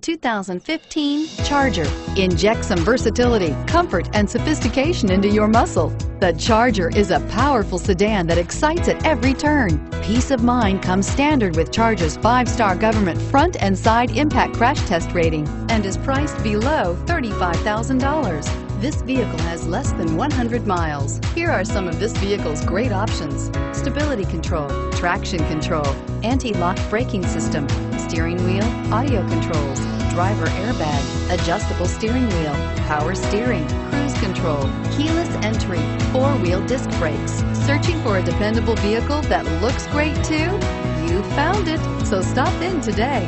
2015 Charger. Inject some versatility, comfort, and sophistication into your muscle. The Charger is a powerful sedan that excites at every turn. Peace of mind comes standard with Charger's 5-star government front and side impact crash test rating and is priced below $35,000. This vehicle has less than 100 miles. Here are some of this vehicle's great options: stability control, traction control, anti-lock braking system, steering wheel audio controls, driver airbag, adjustable steering wheel, power steering, cruise control, keyless entry, 4-wheel disc brakes. Searching for a dependable vehicle that looks great too? You found it, so stop in today.